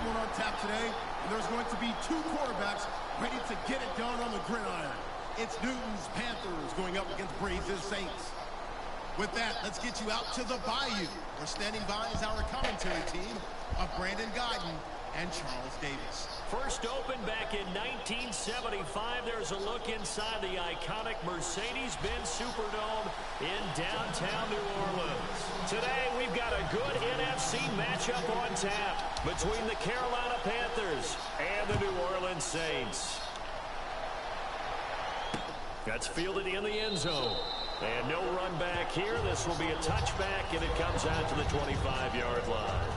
one on tap today, and there's going to be two quarterbacks ready to get it done on the gridiron. It's Newton's Panthers going up against Breeze's Saints. With that, let's get you out to the Bayou. We're standing by as our commentary team of Brandon Guyton and Charles Davis. First opened back in 1975. There's a look inside the iconic Mercedes-Benz Superdome in downtown New Orleans. Today, we've got a good NFC matchup on tap between the Carolina Panthers and the New Orleans Saints. That's fielded in the end zone. And no run back here. This will be a touchback, and it comes out to the 25-yard line.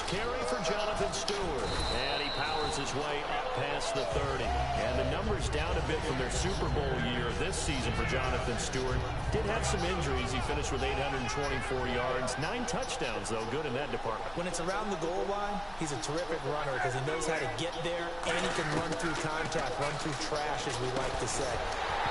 Carry for Jonathan Stewart, and he powers his way up past the 30. And the numbers down a bit from their Super Bowl year this season for Jonathan Stewart. Did have some injuries. He finished with 824 yards, 9 touchdowns, though. Good in that department. When it's around the goal line, he's a terrific runner because he knows how to get there, and he can run through contact, run through trash, as we like to say.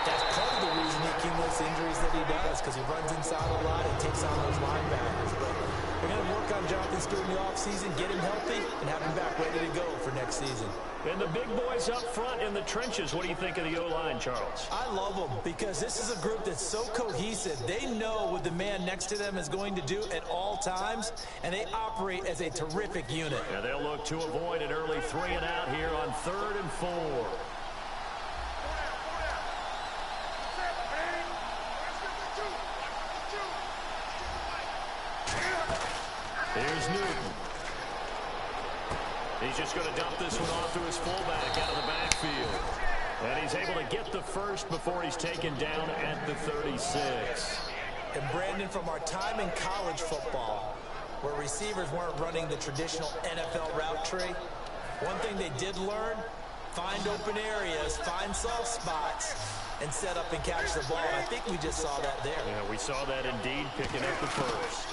That's part of the reason he accumulates injuries that he does, because he runs inside a lot and takes on those linebackers. But we're going to work on Jonathan Stewart in the offseason, get him healthy, and have him back ready to go for next season. And the big boys up front in the trenches, what do you think of the O-line, Charles? I love them because this is a group that's so cohesive. They know what the man next to them is going to do at all times, and they operate as a terrific unit. Yeah, they'll look to avoid an early 3 and out here on 3rd and 4. Here's Newton. He's just going to dump this one off to his fullback out of the backfield. And he's able to get the first before he's taken down at the 36. And Brandon, from our time in college football, where receivers weren't running the traditional NFL route tree, one thing they did learn, find open areas, find soft spots, and set up and catch the ball. And I think we just saw that there. Yeah, we saw that indeed, picking up the first.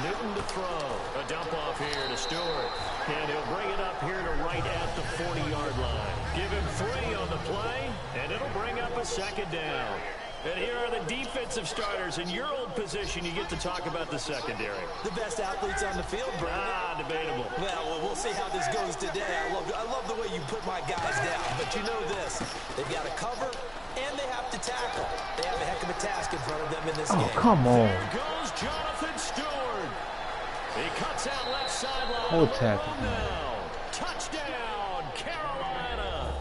Newton to throw. A dump off here to Stewart. And he'll bring it up here to right at the 40-yard line. Give him 3 on the play, and it'll bring up a second down. And here are the defensive starters. In your old position, you get to talk about the secondary. The best athletes on the field, Brandon. Debatable. Well, we'll see how this goes today. I love the way you put my guys down. But you know this. They've got to cover, and they have to tackle. They have a heck of a task in front of them in this game. Oh, come on. There goes Jonathan Stewart. He cuts out left sideline. Hold tackle. Touchdown, Carolina.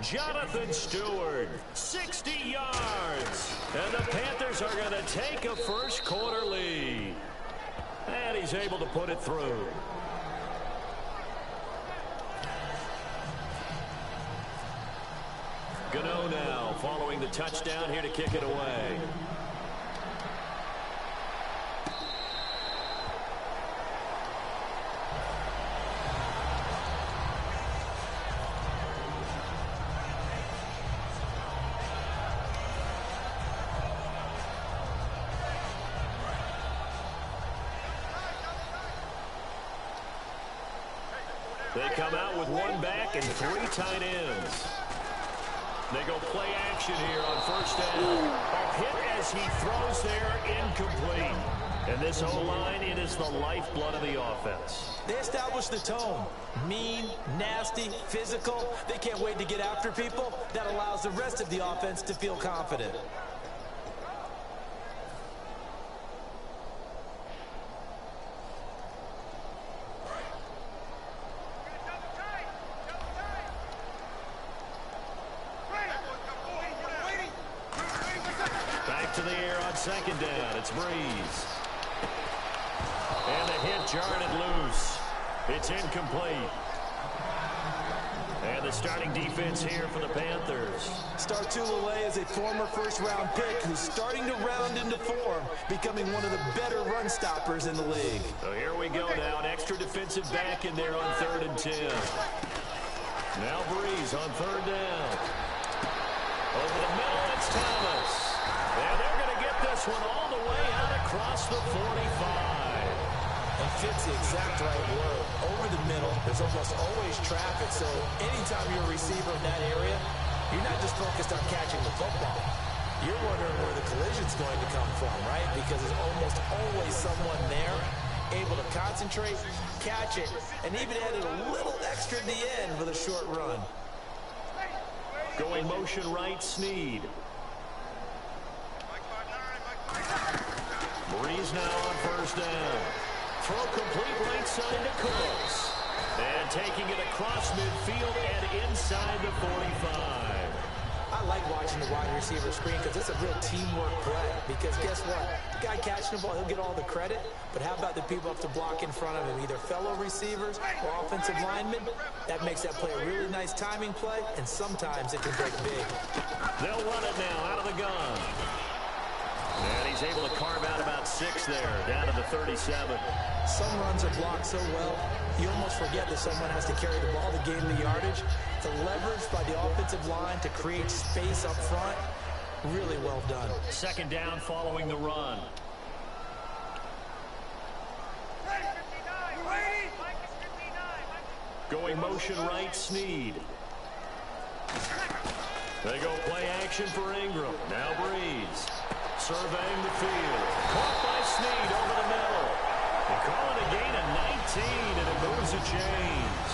Jonathan Stewart, 60 yards. And the Panthers are going to take a first quarter lead. And he's able to put it through. Gano now following the touchdown here to kick it away. They come out with 1 back and 3 tight ends. They go play action here on first down. A hit as he throws there, incomplete. And this O-line, it is the lifeblood of the offense. They establish the tone. Mean, nasty, physical. They can't wait to get after people. That allows the rest of the offense to feel confident. To the air on second down. It's Breeze. And the hit jarred it loose. It's incomplete. And the the starting defense here for the Panthers. Star Tulele is a former first-round pick who's starting to round into form, becoming one of the better run stoppers in the league. So here we go now. An extra defensive back in there on 3rd and 10. Now Breeze on 3rd down. Over the middle, it's Thomas. And they're going to get this one all the way out across the 45. And fits the exact right word. Over the middle, there's almost always traffic, so anytime you're a receiver in that area, you're not just focused on catching the football. You're wondering where the collision's going to come from, right? Because there's almost always someone there able to concentrate, catch it, and even added a little extra at the end with a short run. Going motion right, Snead. Breeze now on 1st down. Throw complete right side to Cooks. And taking it across midfield and inside the 45. I like watching the wide receiver screen because it's a real teamwork play. Because guess what? The guy catching the ball, he'll get all the credit. But how about the people up to block in front of him? Either fellow receivers or offensive linemen. That makes that play a really nice timing play, and sometimes it can break big. They'll run it now out of the gun. And he's able to carve out about 6 there, down to the 37. Some runs are blocked so well, you almost forget that someone has to carry the ball to gain the yardage. The leverage by the offensive line to create space up front, really well done. 2nd down following the run. Going motion right, Snead. They go play action for Ingram. Now Breeze. Surveying the field. Caught by Snead over the middle. They call it a gain of 19, and it moves the chains.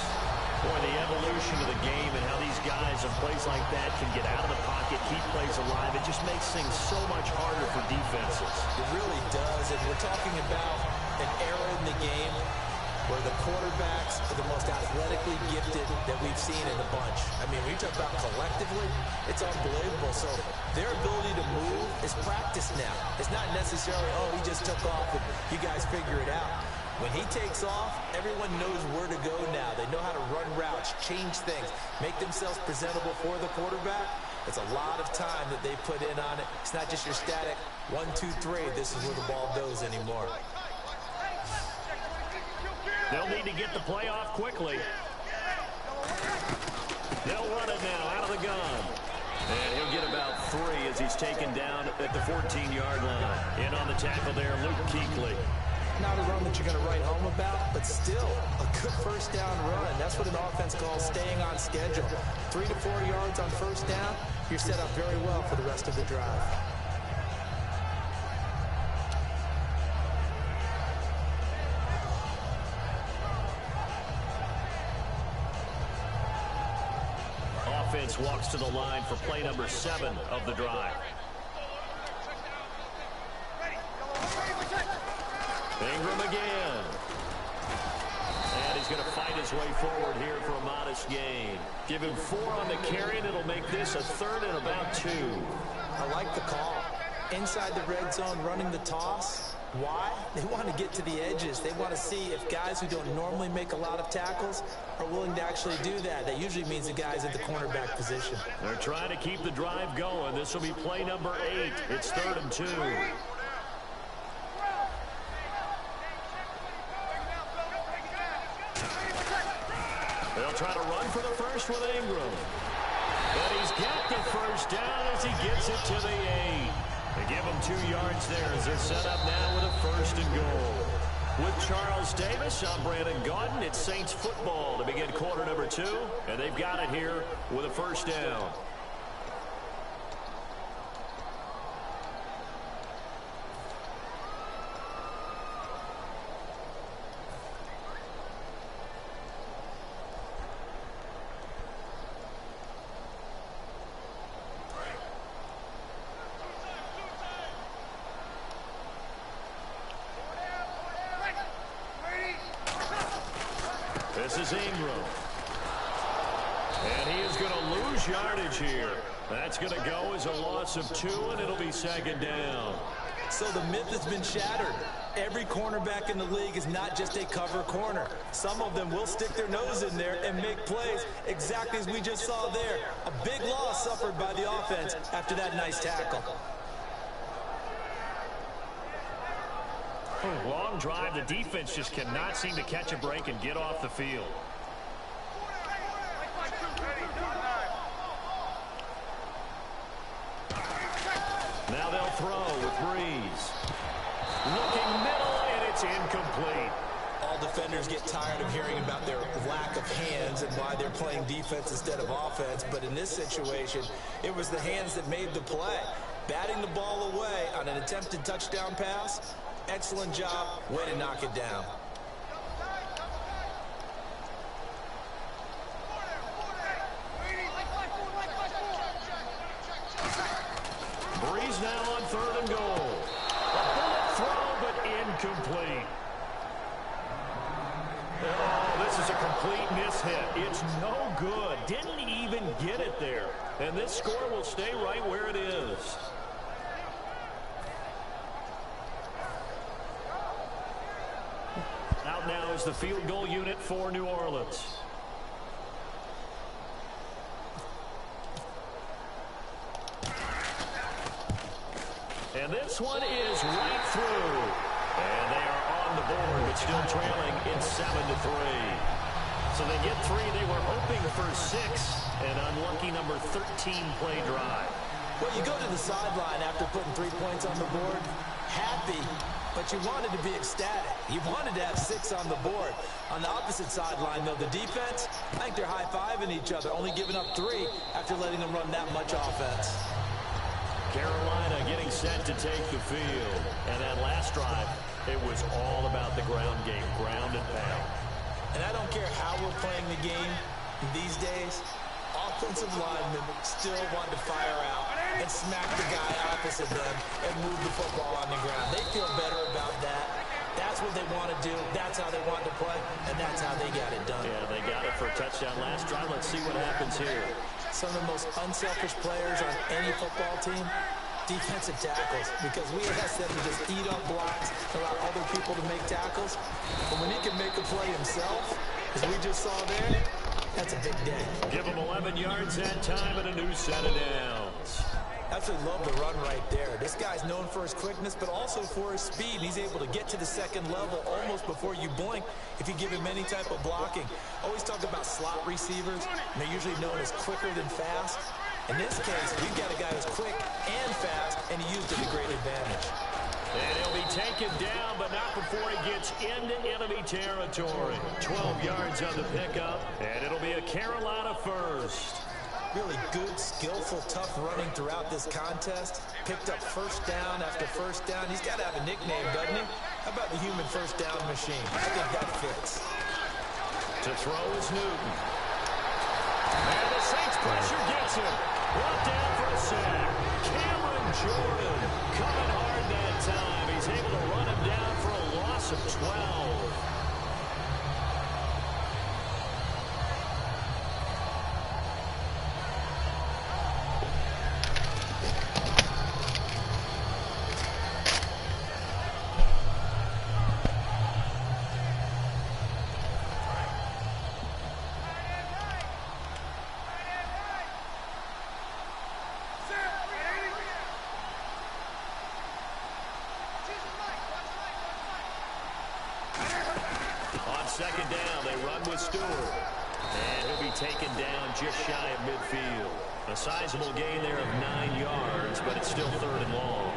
Boy, the evolution of the game and how these guys in plays like that can get out of the pocket, keep plays alive, it just makes things so much harder for defenses. It really does, and we're talking about an era in the game where the quarterbacks are the most athletically gifted that we've seen in the bunch. I mean, when you talk about collectively, it's unbelievable. So their ability to move is practiced now. It's not necessarily, oh, he just took off and you guys figure it out. When he takes off, everyone knows where to go now. They know how to run routes, change things, make themselves presentable for the quarterback. It's a lot of time that they put in on it. It's not just your static 1, 2, 3. This is where the ball goes anymore. They'll need to get the play off quickly. They'll run it now out of the gun. And he'll get about 3 as he's taken down at the 14-yard line. In on the tackle there, Luke Kuechly. Not a run that you're going to write home about, but still a good 1st down run. That's what an offense calls staying on schedule. 3 to 4 yards on 1st down, you're set up very well for the rest of the drive. Offense walks to the line for play number 7 of the drive. Ingram again. And he's going to fight his way forward here for a modest gain. Give him 4 on the carry, and it'll make this a 3rd and about 2. I like the call. Inside the red zone, running the toss. Why? They want to get to the edges. They want to see if guys who don't normally make a lot of tackles are willing to actually do that. That usually means the guys at the cornerback position. They're trying to keep the drive going. This will be play number 8. It's 3rd and 2. They'll try to run for the first with Ingram. But he's got the 1st down as he gets it to the 8. They give him 2 yards there as they're set up now with a 1st and goal. With Charles Davis, I'm Brandon Gaudin. It's Saints football to begin quarter number 2, and they've got it here with a 1st down. This is Ingram. And he is going to lose yardage here. That's going to go as a loss of 2, and it'll be 2nd down. So the myth has been shattered. Every cornerback in the league is not just a cover corner. Some of them will stick their nose in there and make plays exactly as we just saw there. A big loss suffered by the offense after that nice tackle. Long drive. The defense just cannot seem to catch a break and get off the field. Now they'll throw with Breeze. Looking middle, and it's incomplete. All defenders get tired of hearing about their lack of hands and why they're playing defense instead of offense. But in this situation, it was the hands that made the play. Batting the ball away on an attempted touchdown pass. Excellent job. Way to knock it down. Breeze now on 3rd and goal. A bullet throw, but incomplete. Oh, this is a complete mishit. It's no good. Didn't even get it there. And this score will stay right where it is. Out now is the field goal unit for New Orleans. And this one is right through. And they are on the board, but still trailing in 7-3. So they get 3. They were hoping for 6. An unlucky number 13 play drive. Well, you go to the sideline after putting 3 points on the board, happy, but you wanted to be ecstatic. You wanted to have 6 on the board. On the opposite sideline, though, the defense, I think they're high-fiving each other, only giving up 3 after letting them run that much offense. Carolina getting set to take the field. And that last drive, it was all about the ground game, ground and pound. And I don't care how we're playing the game these days, offensive linemen still want to fire out and smack the guy opposite them and move the football on the ground. They feel better about that. That's what they want to do. That's how they want to play, and that's how they got it done. Yeah, they got it for a touchdown last drive. Let's see what happens here. Some of the most unselfish players on any football team, defensive tackles, because we ask them to just eat up blocks, allow other people to make tackles. But when he can make a play himself, as we just saw there, that's a big day. Give him 11 yards that time and a new set of downs. Absolutely love the run right there. This guy's known for his quickness, but also for his speed. He's able to get to the second level almost before you blink if you give him any type of blocking. Always talk about slot receivers, and they're usually known as quicker than fast. In this case, we've got a guy who's quick and fast, and he used it to great advantage. And he'll be taken down, but not before he gets into enemy territory. 12 yards on the pickup, and it'll be a Carolina first. Really good, skillful, tough running throughout this contest. Picked up first down after first down. He's got to have a nickname, doesn't he? How about the human first down machine? I think that fits. To throw is Newton. And the Saints pressure gets him. Brought down for a sack. Cameron Jordan coming hard that time. He's able to run him down for a loss of 12. Second down, they run with Stewart. And he'll be taken down just shy of midfield. A sizable gain there of 9 yards, but it's still 3rd and long.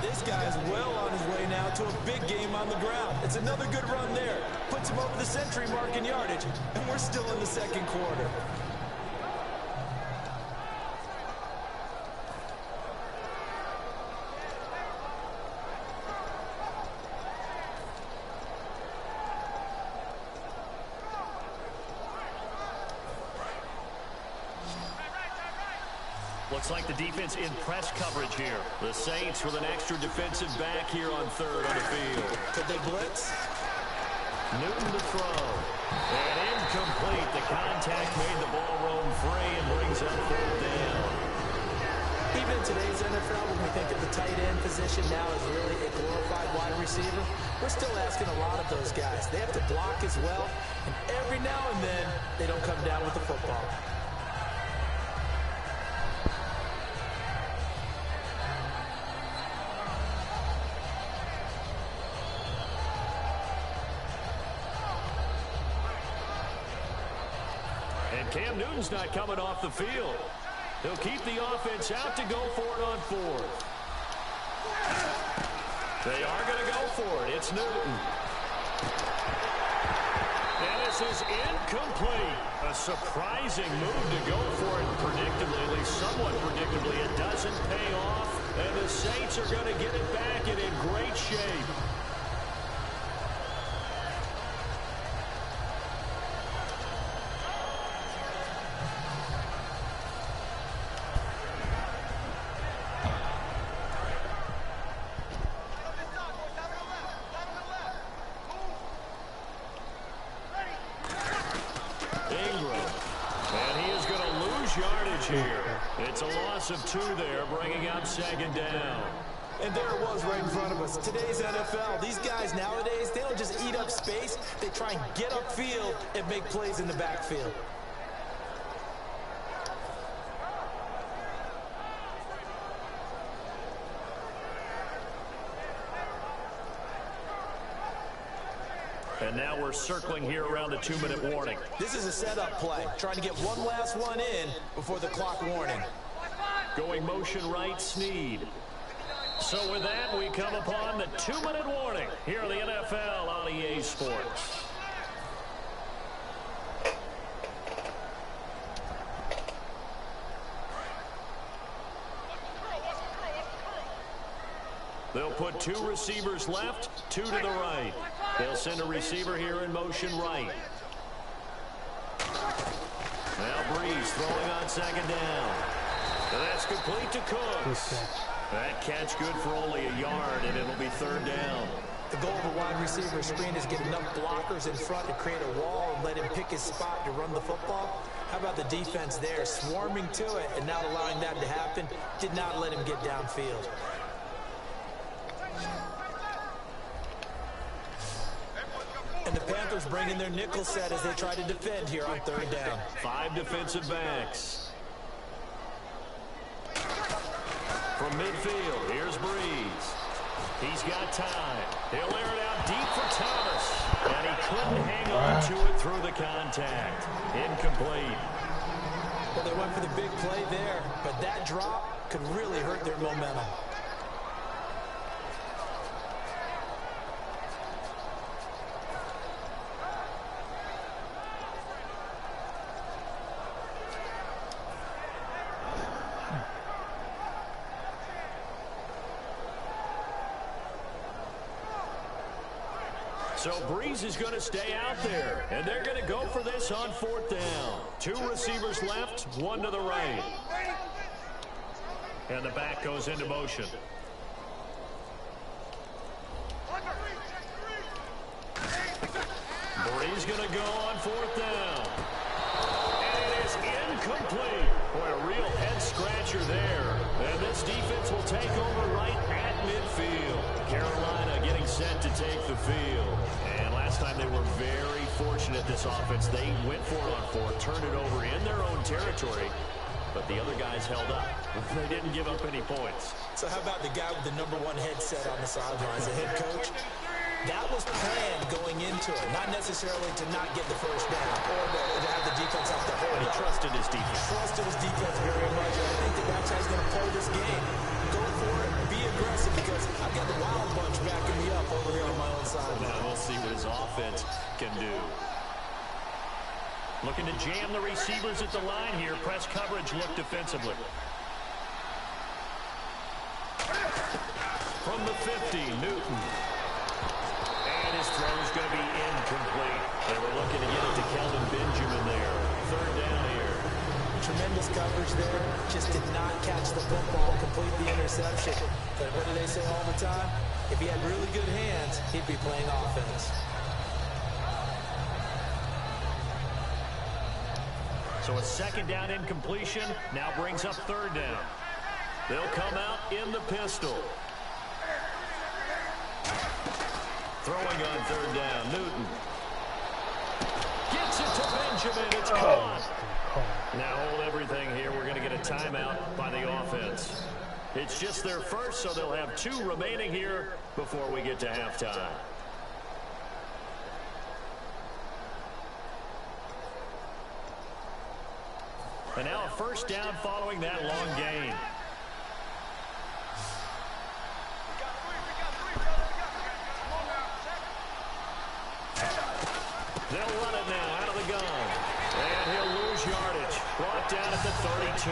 This guy's well on his way now to a big game on the ground. It's another good run there. Puts him over the century mark in yardage, and we're still in the second quarter. Looks like the defense in press coverage here. The Saints with an extra defensive back here on 3rd on the field. Could they blitz? Newton to throw. And incomplete. The contact made the ball roam free and brings up 4th down. Even in today's NFL, when we think of the tight end position now as really a glorified wide receiver, we're still asking a lot of those guys. They have to block as well, and every now and then, they don't come down with the football. And Cam Newton's not coming off the field. He'll keep the offense out to go for it on fourth. They are going to go for it. It's Newton. And this is incomplete. A surprising move to go for it predictably, at least somewhat predictably. It doesn't pay off, and the Saints are going to get it back and in great shape. Here. It's a loss of 2 there, bringing up second down. And there it was right in front of us. Today's NFL, these guys nowadays, they don't just eat up space. They try and get upfield and make plays in the backfield. And now we're circling here around the 2-minute warning. This is a setup play, trying to get one last one in before the clock warning. Going motion right, Snead. So with that, we come upon the 2-minute warning here in the NFL on EA Sports. They'll put 2 receivers left, 2 to the right. They'll send a receiver here in motion right. Now Breeze throwing on second down. And that's complete to Cooks. That catch good for only a yard, and it'll be third down. The goal of a wide receiver screen is get enough blockers in front to create a wall and let him pick his spot to run the football. How about the defense there, swarming to it and not allowing that to happen? Did not let him get downfield. And the Panthers bring in their nickel set as they try to defend here on third down. 5 defensive backs. From midfield, here's Breeze. He's got time. He'll air it out deep for Thomas. And he couldn't hang on to it through the contact. Incomplete. Well, they went for the big play there, but that drop could really hurt their momentum. So Breeze is going to stay out there, and they're going to go for this on fourth down. 2 receivers left, 1 to the right. And the back goes into motion. Breeze going to go on fourth down. And it is incomplete. Boy, a real head-scratcher there. And this defense will take over right at midfield. Carolina getting set to take the field. And last time they were very fortunate, this offense. They went for it on fourth, turned it over in their own territory. But the other guys held up. They didn't give up any points. So how about the guy with the #1 headset on the sidelines, the head coach? That was planned going into it, not necessarily to not get the first down or to have the defense have to hold. He trusted his defense. Trusted his defense very much. And I think that's how he's going to play this game. Go for it, be aggressive, because I've got the Wild Bunch backing me up over here on my own side. Now we'll see what his offense can do. Looking to jam the receivers at the line here. Press coverage look defensively. From the 50, Newton. And his throw's going to be incomplete. They were looking to get it to Kelvin Benjamin there. Third down here. Tremendous coverage there. Just did not catch the football, complete the interception. But what do they say all the time? If he had really good hands, he'd be playing offense. So a second down incompletion now brings up third down. They'll come out in the pistol. Throwing on third down, Newton. Gets it to Benjamin. It's caught. Now hold everything here. We're going to get a timeout by the offense. It's just their first, so they'll have 2 remaining here before we get to halftime. And now a first down following that long gain. They'll run it now out of the gun. And he'll lose yardage. Brought down at the 32.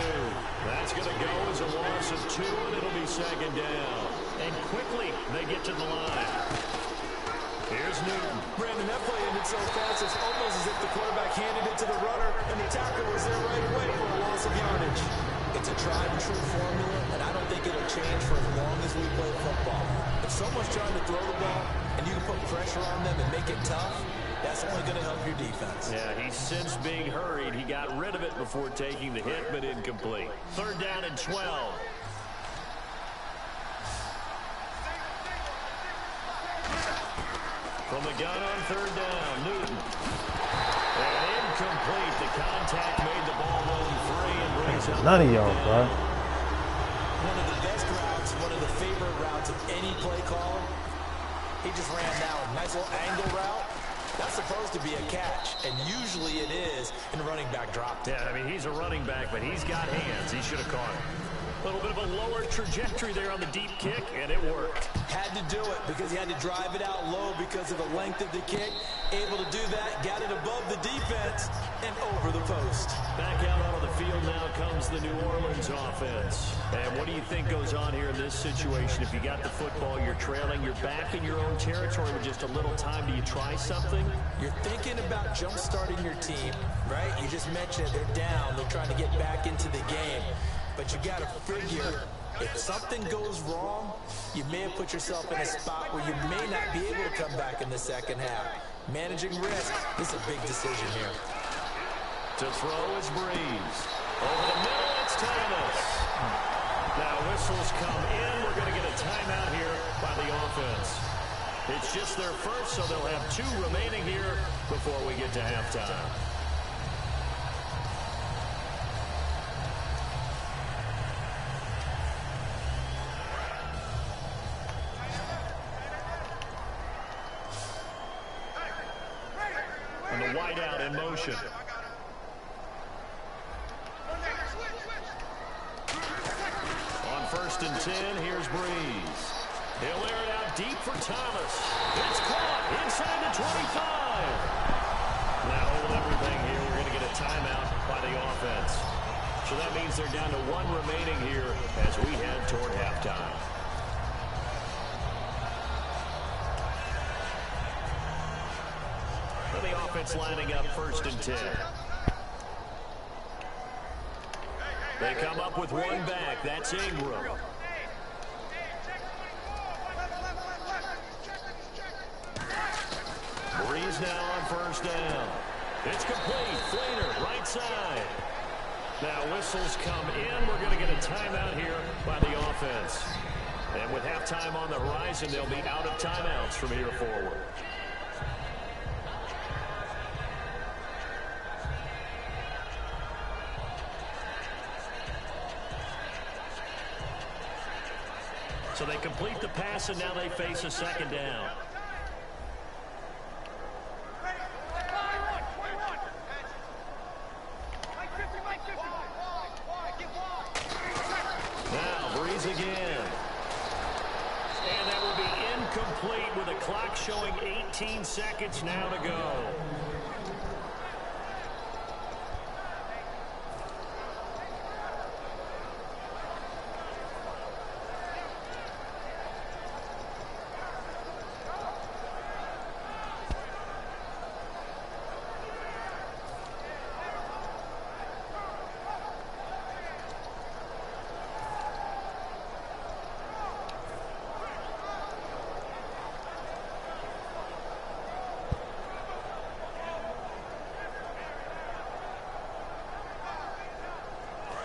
That's going to go as a loss of 2, and it'll be second down. And quickly they get to the line. Here's Newton. Brandon, that play ended so fast, it's almost as if the quarterback handed it to the runner, and the tackle was there right away for a loss of yardage. It's a tried-and-true formula, and I don't think it'll change for as long as we play football. If someone's trying to throw the ball, and you can put pressure on them and make it tough, that's only going to help your defense. Yeah, he's since being hurried. He got rid of it before taking the hit, but incomplete. Third down and 12. From the gun on third down, Newton. And incomplete. The contact made the ball run free and brings up. None of y'all, bro. One of the best routes, one of the favorite routes of any play call. He just ran down a nice little angle route. That's supposed to be a catch, and usually it is in a running back drop. Yeah, I mean, he's a running back, but he's got hands. He should have caught it. A little bit of a lower trajectory there on the deep kick, and it worked. Had to do it because he had to drive it out low because of the length of the kick. Able to do that, got it above the defense, and over the post. Back out onto the field now comes the New Orleans offense. And what do you think goes on here in this situation? If you got the football, you're trailing, you're back in your own territory with just a little time. Do you try something? You're thinking about jump-starting your team, right? You just mentioned they're down. They're trying to get back into the game. But you got to figure, if something goes wrong, you may have put yourself in a spot where you may not be able to come back in the second half. Managing risk is a big decision here. To throw is Breeze. Over the middle, it's Thomas. Now whistles come in. We're going to get a timeout here by the offense. It's just their first, so they'll have 2 remaining here before we get to halftime. And the wideout in motion. On first and 10, here's Breeze. He'll air it out deep for Thomas. It's caught inside the 25. Now hold everything here. We're going to get a timeout by the offense. So that means they're down to 1 remaining here as we head toward halftime. The offense lining up first and 10. They come up with 1 back. That's Ingram. Breeze now on first down. It's complete. Fleener, right side. Now whistles come in. We're going to get a timeout here by the offense. And with halftime on the horizon, they'll be out of timeouts from here forward. So they complete the pass, and now they face a second down. Now, Breeze again. And that will be incomplete with a clock showing 18 seconds now to go.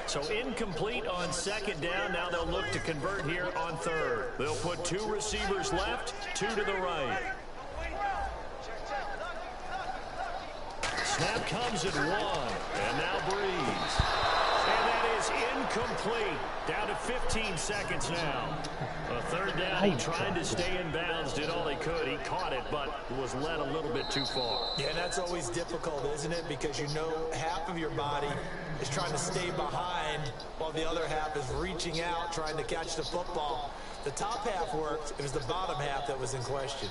So incomplete on second down. Now they'll look to convert here on third. They'll put 2 receivers left, 2 to the right. Snap comes at 1. And now Breeze. And that is incomplete. Down to 15 seconds now. A third down, trying to stay in bounds, did all he could. He caught it, but was led a little bit too far. Yeah, and that's always difficult, isn't it? Because you know half of your body is trying to stay behind while the other half is reaching out, trying to catch the football. The top half worked. It was the bottom half that was in question.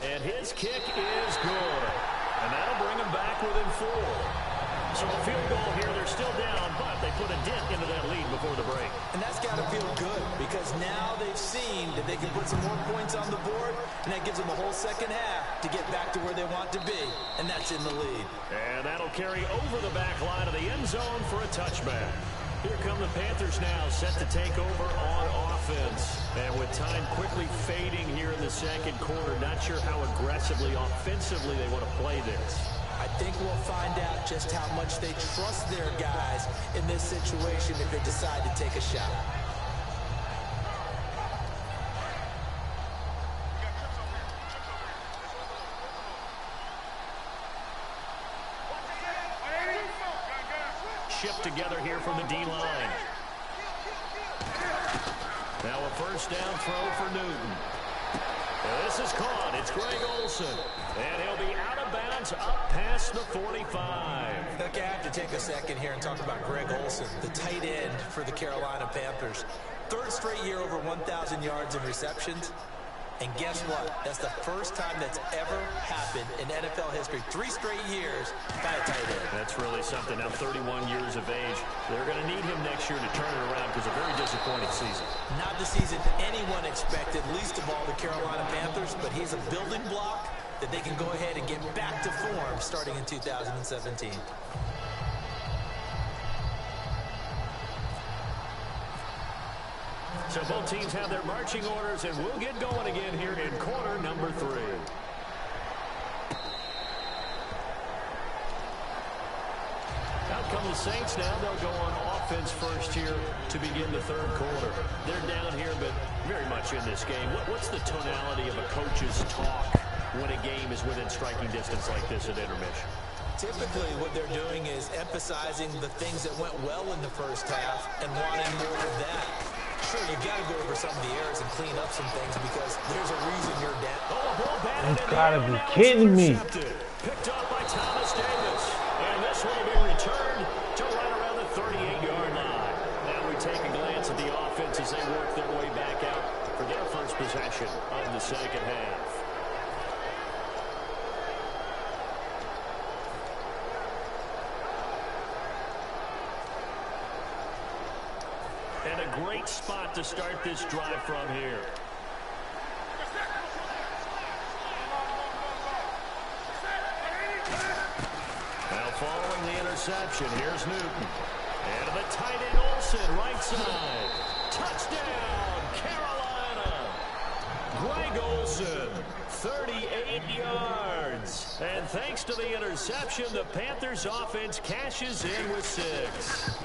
And his kick is good. And that'll bring him back within 4. So a field goal here. They're still down, but they put a dent into that lead before the break. And that's got to feel good because now they've seen that they can put some more points on the board, and that gives them the whole second half to get back to where they want to be, and that's in the lead. And that'll carry over the back line of the end zone for a touchback. Here come the Panthers now, set to take over on offense. And with time quickly fading here in the second quarter, not sure how aggressively, offensively they want to play this. I think we'll find out just how much they trust their guys in this situation if they decide to take a shot. Shift together here from the D-line. Now a first down throw for Newton. This is caught. It's Greg Olsen. And he'll be out of bounds up past the 45. Look, I have to take a second here and talk about Greg Olsen, the tight end for the Carolina Panthers. 3rd straight year over 1,000 yards in receptions. And guess what? That's the first time that's ever happened in NFL history. 3 straight years by a tight end. That's really something. Now 31 years of age. They're going to need him next year to turn it around because a very disappointing season. Not the season anyone expected, least of all the Carolina Panthers, but he's a building block that they can go ahead and get back to form starting in 2017. So both teams have their marching orders, and we'll get going again here in quarter number 3. Out come the Saints now. They'll go on offense first here to begin the 3rd quarter. They're down here, but very much in this game. What's the tonality of a coach's talk when a game is within striking distance like this at intermission? Typically, what they're doing is emphasizing the things that went well in the first half and wanting more of that. Sure, you've got to go over some of the errors and clean up some things because there's a reason you're down. You gotta be kidding me. Picked up by Thomas Davis. And this one will be returned to right around the 38-yard line. Now we take a glance at the offense as they work their way back out for their first possession of the second half. And a great spot to start this drive from here. Now following the interception, here's Newton. And the tight end Olsen, right side. Touchdown, Carolina. Greg Olsen, 38 yards. And thanks to the interception, the Panthers offense cashes in with 6.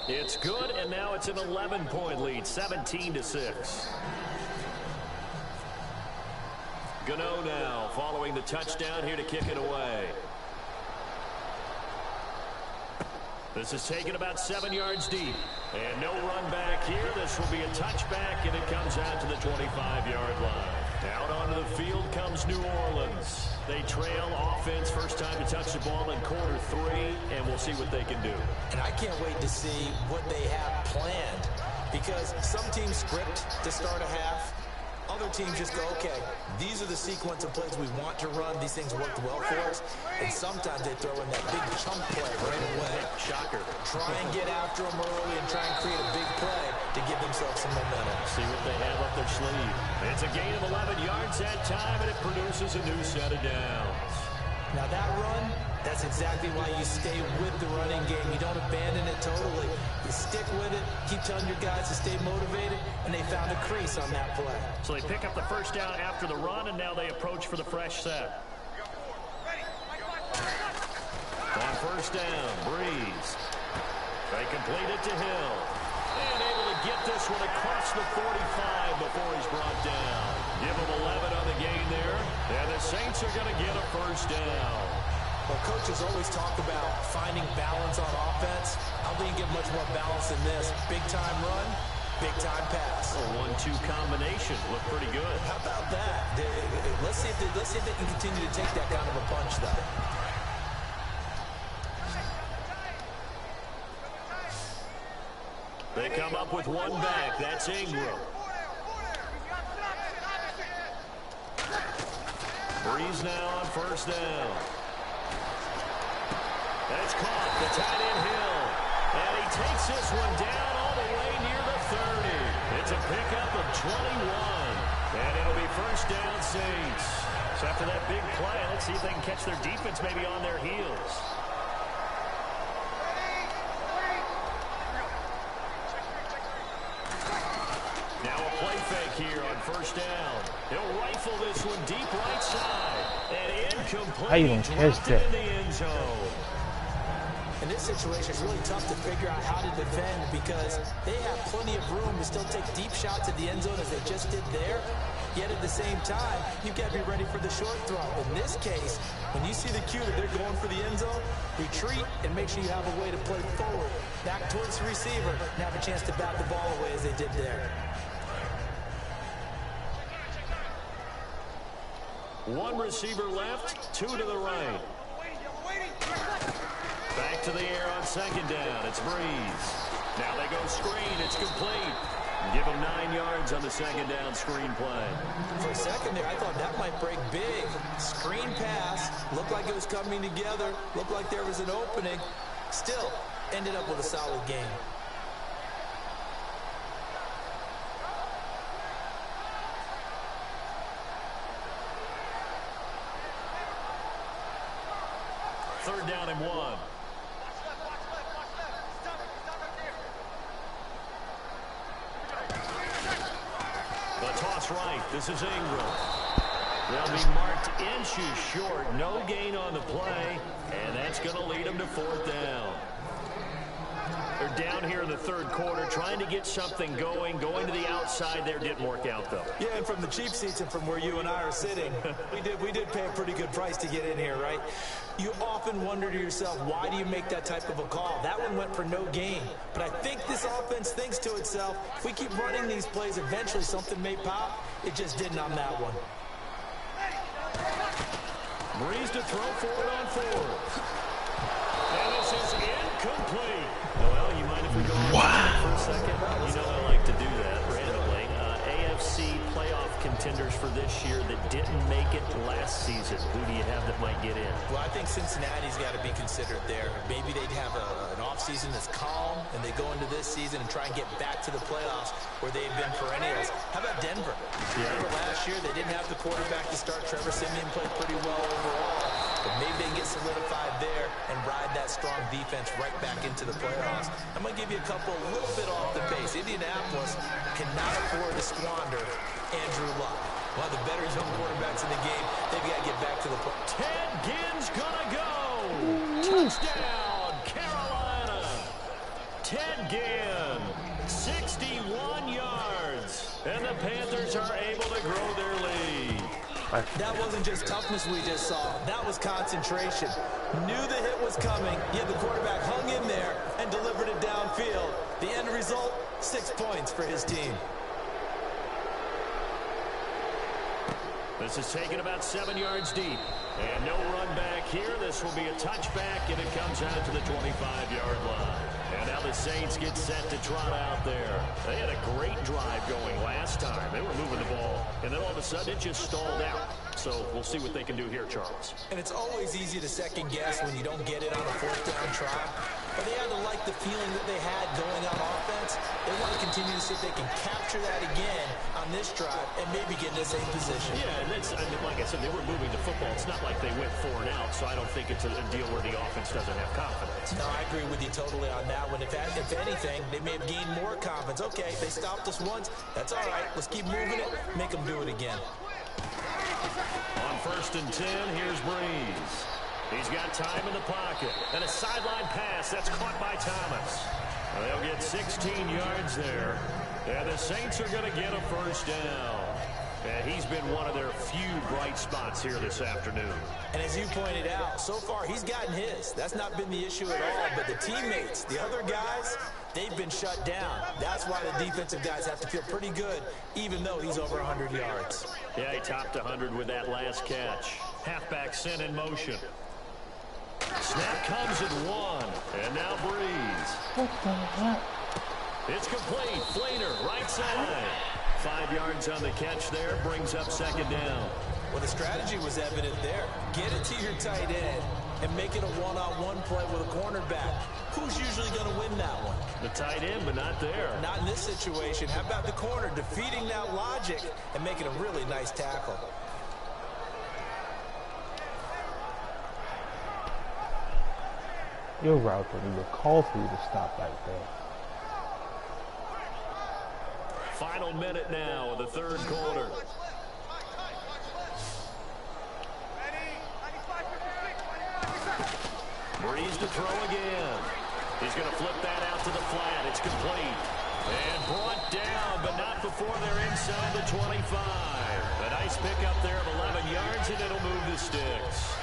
It's good, and now it's an 11-point lead, 17-6. Gano now following the touchdown here to kick it away. This is taken about 7 yards deep. And no run back here. This will be a touchback, and it comes out to the 25-yard line. Out onto the field comes New Orleans. They trail offense, first time to touch the ball in quarter 3, and we'll see what they can do. And I can't wait to see what they have planned because some teams script to start a half. Other teams just go, okay, these are the sequence of plays we want to run. These things worked well for us. And sometimes they throw in that big chunk play right away. Shocker. Try and get after them early and try and create a big play to give themselves some momentum. See what they have up their sleeve. It's a gain of 11 yards that time, and it produces a new set of downs. Now that run, That's exactly why you stay with the running game. You don't abandon it totally. You stick with it, keep telling your guys to stay motivated, and they found a crease on that play. So they pick up the first down after the run, and now they approach for the fresh set. On first down, Breeze. They complete it to Hill. And able to get this one across the 45 before he's brought down. Give him 11 on the gain there. And the Saints are going to get a first down. Well, coaches always talk about finding balance on offense. I don't think you get much more balance than this. Big-time run, big-time pass. A 1-2 combination. Looked pretty good. How about that? Let's see if they can continue to take that kind of a punch, though. They come up with one back. That's Ingram. Breeze now on first down. That's caught. The tight end Hill. And he takes this one down all the way near the 30. It's a pickup of 21. And it'll be first down Saints. So after that big play, let's see if they can catch their defense maybe on their heels. Now a play fake here on first down. He'll rifle this one deep right side. And incomplete. How you gonna catch that? In the end zone. In this situation, it's really tough to figure out how to defend because they have plenty of room to still take deep shots at the end zone as they just did there. Yet at the same time, you've got to be ready for the short throw. In this case, when you see the cue that they're going for the end zone, retreat and make sure you have a way to play forward, back towards the receiver, and have a chance to bat the ball away as they did there. One receiver left, two to the right. Back to the air on second down. It's Breeze. Now they go screen. It's complete. Give him 9 yards on the second down screen play. For a second there, I thought that might break big. Screen pass. Looked like it was coming together. Looked like there was an opening. Still, ended up with a solid game. Third down and 1. The toss right. This is Ingram. They'll be marked inches short. No gain on the play. And that's going to lead them to fourth down. They're down here in the third quarter trying to get something going. Going to the outside there didn't work out, though. Yeah, and from the cheap seats and from where you and I are sitting, we did pay a pretty good price to get in here, right? You often wonder to yourself, why do you make that type of a call? That one went for no gain. But I think this offense thinks to itself, if we keep running these plays, eventually something may pop. It just didn't on that one. Breeze to throw forward on fourth. And this is incomplete. Well, you mind if we go on for a second? You know I like to do that randomly. AFC playoff contenders for this year that didn't make it last season. Who do you have that might get in? Well, I think Cincinnati's got to be considered there. Maybe they'd have an offseason that's calm, and they go into this season and try and get back to the playoffs where they've been perennials. How about Denver? Yeah. Remember last year, they didn't have the quarterback to start. Trevor Siemian played pretty well overall. But maybe they can get solidified there and ride that strong defense right back into the playoffs. I'm going to give you a couple a little bit off the pace. Indianapolis cannot afford to squander Andrew Luck. One of the better young quarterbacks in the game. They've got to get back to the play. Ted Ginn's going to go. Touchdown, Carolina. Ted Ginn, 61 yards. And the Panthers are able to grow their lead. That wasn't just toughness we just saw. That was concentration. Knew the hit was coming, yet the quarterback hung in there and delivered it downfield. The end result, 6 points for his team. This is taken about 7 yards deep. And no run back here. This will be a touchback, and it comes out to the 25-yard line. And now the Saints get set to trot out there. They had a great drive going last time. They were moving the ball, and then all of a sudden it just stalled out. So we'll see what they can do here, Charles. And it's always easy to second guess when you don't get it on a fourth down try. But they had to like the feeling that they had going on offense. They want to continue to see if they can capture that again on this drive and maybe get in the same position. Yeah, and that's, I mean, like I said, they were moving the football. It's not like they went 4 and out, so I don't think it's a deal where the offense doesn't have confidence. No, I agree with you totally on that one. If anything, they may have gained more confidence. Okay, they stopped us once. That's all right. Let's keep moving it. Make them do it again. On 1st and 10, here's Breeze. He's got time in the pocket. And a sideline pass. That's caught by Thomas. They'll get 16 yards there. And the Saints are going to get a first down. And he's been one of their few bright spots here this afternoon. And as you pointed out, so far he's gotten his. That's not been the issue at all. But the teammates, the other guys, they've been shut down. That's why the defensive guys have to feel pretty good, even though he's over 100 yards. Yeah, he topped 100 with that last catch. Halfback sent in motion. Snap comes at 1. And now Breeze. What the heck? It's complete. Flater, right side. 5 yards on the catch there. Brings up 2nd down. Well, the strategy was evident there. Get it to your tight end and make it a one-on-one play with a cornerback. Who's usually going to win that one? The tight end, but not there. Not in this situation. How about the corner defeating that logic and making a really nice tackle? Your route don't even call for you to stop like that. Final minute now of the 3rd quarter. Breeze to throw again. He's going to flip that out to the flat. It's complete. And brought down, but not before they're inside the 25. A nice pickup there of 11 yards, and it'll move the sticks.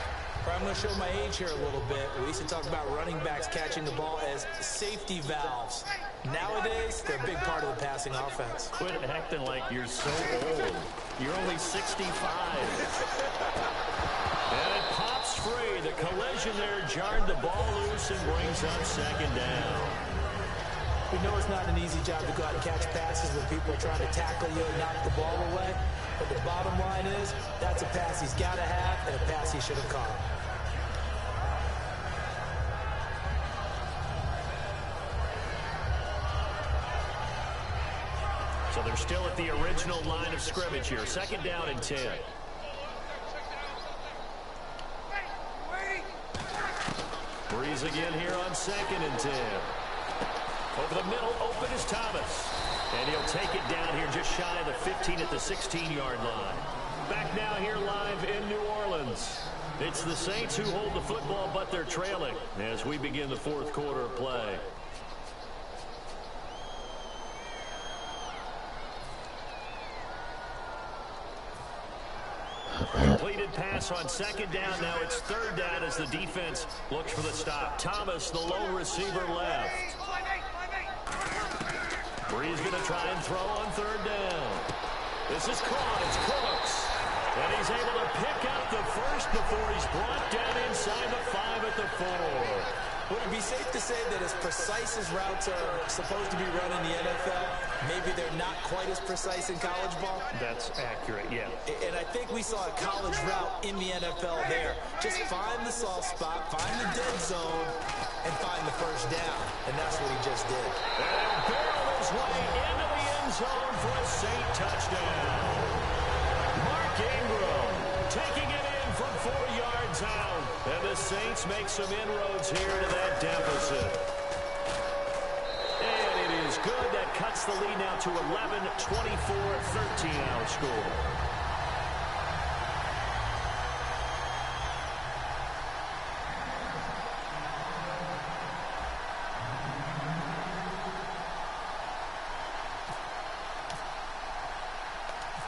I'm going to show my age here a little bit. We used to talk about running backs catching the ball as safety valves. Nowadays, they're a big part of the passing offense. Quit acting like you're so old. You're only 65. And it pops free. The collision there jarred the ball loose and brings up 2nd down. We know it's not an easy job to go out and catch passes when people are trying to tackle you and knock the ball away. But the bottom line is, that's a pass he's got to have and a pass he should have caught. So they're still at the original line of scrimmage here. 2nd down and 10. Breeze again here on 2nd and 10. Over the middle, open is Thomas. And he'll take it down here just shy of the 15 at the 16-yard line. Back now here live in New Orleans. It's the Saints who hold the football, but they're trailing as we begin the 4th quarter of play. Completed pass on 2nd down. Now it's 3rd down as the defense looks for the stop. Thomas, the lone receiver, left. Breeze going to try and throw on 3rd down. This is caught. It's Cooks. And he's able to pick up the first before he's brought down inside the 5 at the 4. Would it be safe to say that as precise as routes are supposed to be run in the NFL, maybe they're not quite as precise in college ball? That's accurate, yeah. And I think we saw a college route in the NFL there. Just find the soft spot, find the dead zone, and find the first down. And that's what he just did. And barrel his way into the end zone for a Saint touchdown. Mark Ingram taking it in from 4 yards out. And the Saints make some inroads here to that deficit. And it is good. That cuts the lead now to 11, 24, 13 our score.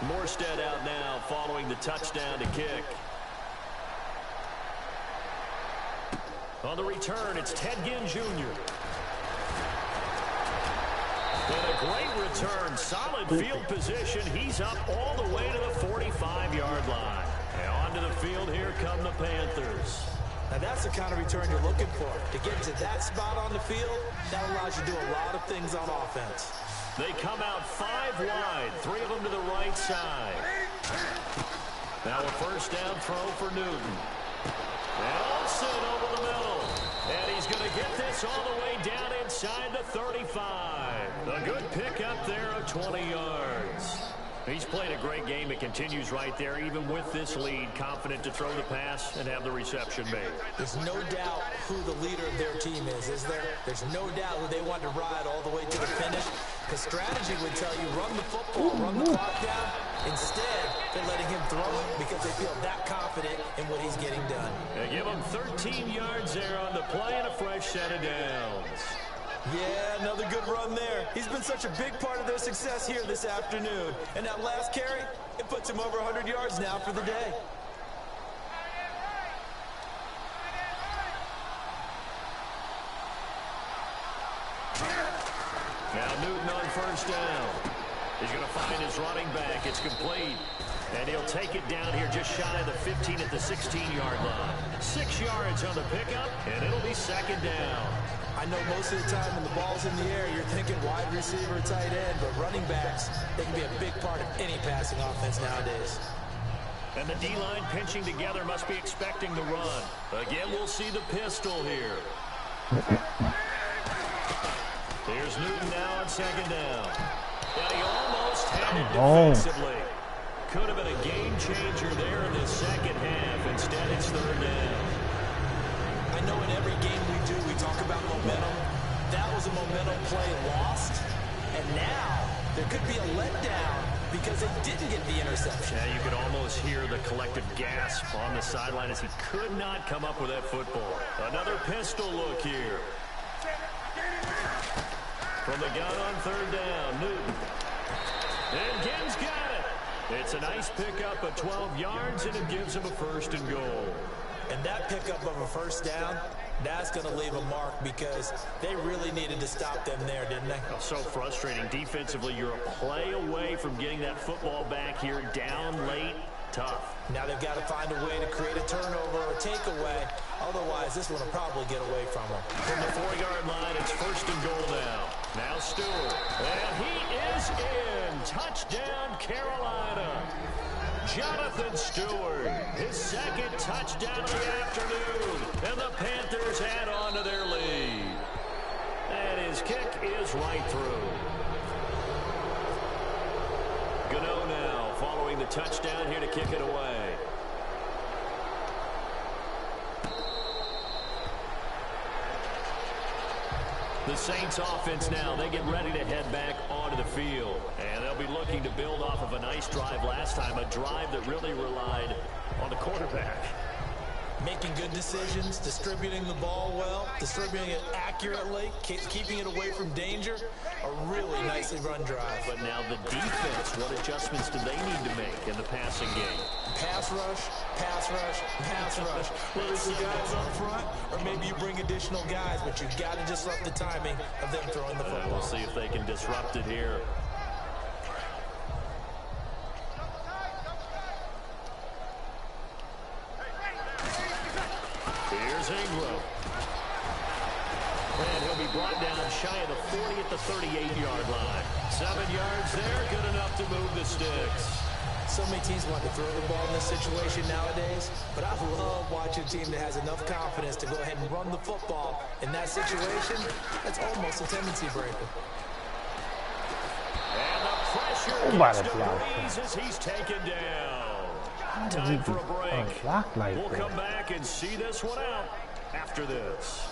Morstead out now following the touchdown to kick. On the return, it's Ted Ginn Jr. And a great return. Solid field position. He's up all the way to the 45-yard line. And onto the field, here come the Panthers. Now that's the kind of return you're looking for. To get to that spot on the field, that allows you to do a lot of things on offense. They come out 5 wide, 3 of them to the right side. Now a first down throw for Newton. And Olsen over the middle. And he's he's going to get this all the way down inside the 35. A good pickup there of 20 yards. He's played a great game. It continues right there, even with this lead, confident to throw the pass and have the reception made. There's no doubt who the leader of their team is there? There's no doubt who they want to ride all the way to the finish. Because strategy would tell you, run the football, run the clock down. Instead, they're letting him throw it because they feel that confident in what he's getting done. They give him 13 yards there on the play and a fresh set of downs. Yeah, another good run there. He's been such a big part of their success here this afternoon. And that last carry, it puts him over 100 yards now for the day. Now Newton on first down. He's going to find his running back. It's complete. And he'll take it down here just shy of the 15 at the 16-yard line. 6 yards on the pickup, and it'll be second down. I know most of the time when the ball's in the air, you're thinking wide receiver, tight end, but running backs, they can be a big part of any passing offense nowadays. And the D-line pinching together must be expecting the run. Again, we'll see the pistol here. Here's Newton now on second down. And he almost had it defensively. Could have been a game changer there in the second half. Instead, it's third down. I know in every game we do, we talk about momentum. That was a momentum play lost. And now there could be a letdown because they didn't get the interception. Yeah, you could almost hear the collective gasp on the sideline as he could not come up with that football. Another pistol look here. From the gun on third down, Newton. And Gibbs got it. It's a nice pickup of 12 yards, and it gives him a first and goal. And that pickup of a first down, that's going to leave a mark because they really needed to stop them there, didn't they? Oh, so frustrating. Defensively, you're a play away from getting that football back here down late. Tough. Now they've got to find a way to create a turnover or takeaway. Otherwise, this one will probably get away from them. From the 4-yard line, it's first and goal now. Now Stewart. And he is in. Touchdown, Carolina. Jonathan Stewart, his second touchdown of the afternoon. And the Panthers add on to their lead. And his kick is right through. Gano now following the touchdown here to kick it away. The Saints offense now, they get ready to head back onto the field. And they'll be looking to build off of a nice drive last time, a drive that really relied on the quarterback. Making good decisions, distributing the ball well, distributing it accurately, keeping it away from danger. A really nicely run drive. But now the defense, what adjustments do they need to make in the passing game? Pass rush, pass rush, pass rush. Whether it's the guys up front or maybe you bring additional guys, but you've got to disrupt the timing of them throwing the football. We'll see if they can disrupt it here. Here's Ingram. And he'll be brought down shy of the 40 at the 38-yard line. 7 yards there, good enough to move the sticks. So many teams want to throw the ball in this situation nowadays, but I love watching a team that has enough confidence to go ahead and run the football. In that situation, that's almost a tendency breaker. And the pressure gets to Breeze as he's taken down. Time for a break. We'll come back and see this one out after this.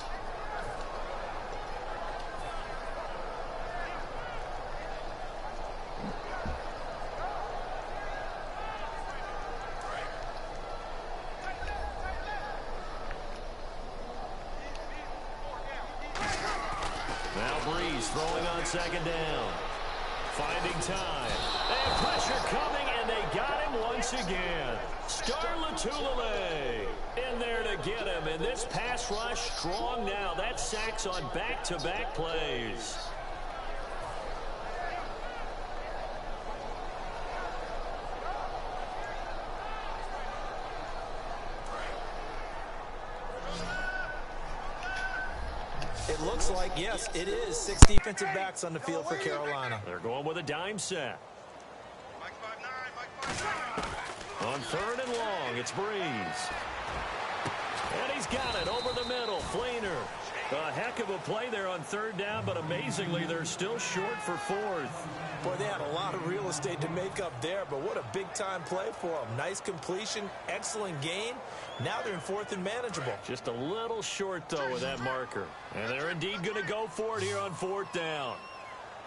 Now Breeze throwing on second down. Finding time. And pressure coming, and they got him once again. Star Latulele in there to get him. And this pass rush strong now. That sacks on back-to-back plays. It looks like, yes, it is 6 defensive backs on the field for Carolina. They're going with a dime set. On third and long, it's Breeze. And he's got it over the middle. Fleener. A heck of a play there on third down, but amazingly, they're still short for fourth. Boy, they had a lot of real estate to make up there, but what a big-time play for them. Nice completion, excellent gain. Now they're in fourth and manageable. Just a little short, though, with that marker. And they're indeed going to go for it here on fourth down.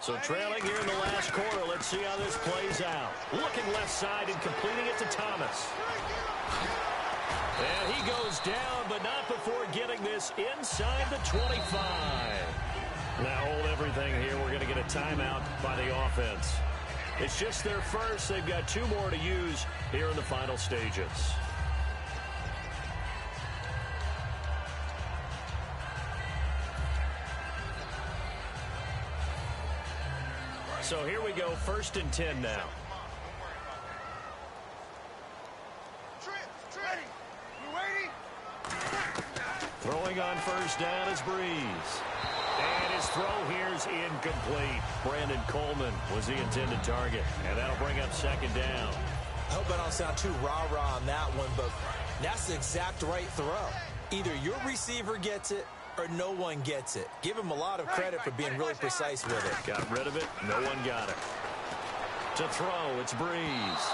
So trailing here in the last quarter, let's see how this plays out. Looking left side and completing it to Thomas. And he goes down, but not before getting this inside the 25. Now hold everything here. We're going to get a timeout by the offense. It's just their first. They've got 2 more to use here in the final stages. So here we go, 1st and 10 now. Throwing on first down is Breeze. And his throw here is incomplete. Brandon Coleman was the intended target. And that'll bring up 2nd down. I hope I don't sound too rah-rah on that one, but that's the exact right throw. Either your receiver gets it or no one gets it. Give him a lot of credit for being really precise with it. Got rid of it. No one got it. To throw, it's Breeze.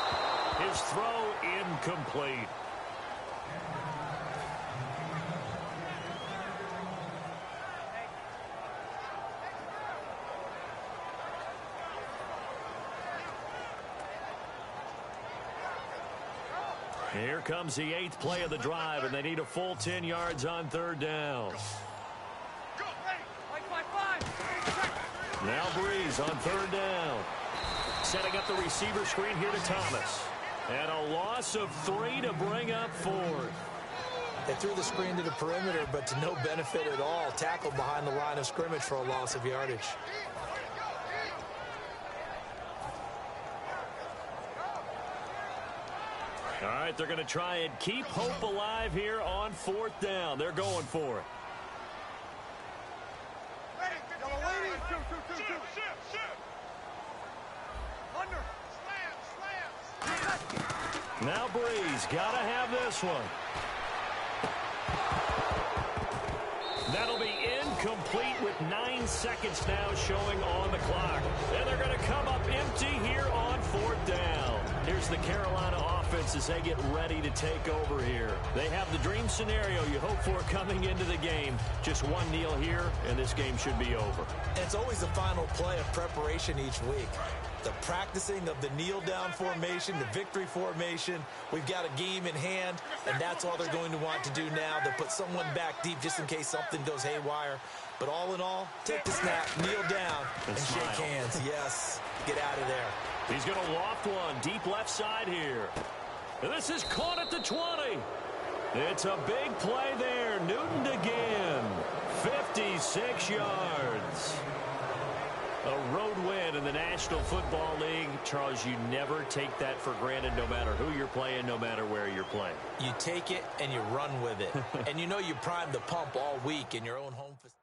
His throw incomplete. Here comes the 8th play of the drive, and they need a full 10 yards on 3rd down. Now Breeze on 3rd down. Setting up the receiver screen here to Thomas. And a loss of 3 to bring up 4th. They threw the screen to the perimeter, but to no benefit at all. Tackled behind the line of scrimmage for a loss of yardage. All right, they're going to try and keep hope alive here on 4th down. They're going for it. Now Breeze, got to have this one. That'll be incomplete with 9 seconds now showing on the clock. And they're going to come up empty here on 4th down. Here's the Carolina offense as they get ready to take over here. They have the dream scenario you hope for coming into the game. Just one kneel here, and this game should be over. And it's always the final play of preparation each week. The practicing of the kneel-down formation, the victory formation. We've got a game in hand, and that's all they're going to want to do now. They'll put someone back deep just in case something goes haywire. But all in all, take the snap, kneel down, and shake hands. Yes, get out of there. He's going to loft one deep left side here. And this is caught at the 20. It's a big play there. Newton again. 56 yards. A road win in the National Football League. Charles, you never take that for granted no matter who you're playing, no matter where you're playing. You take it and you run with it. And you know you primed the pump all week in your own home facility.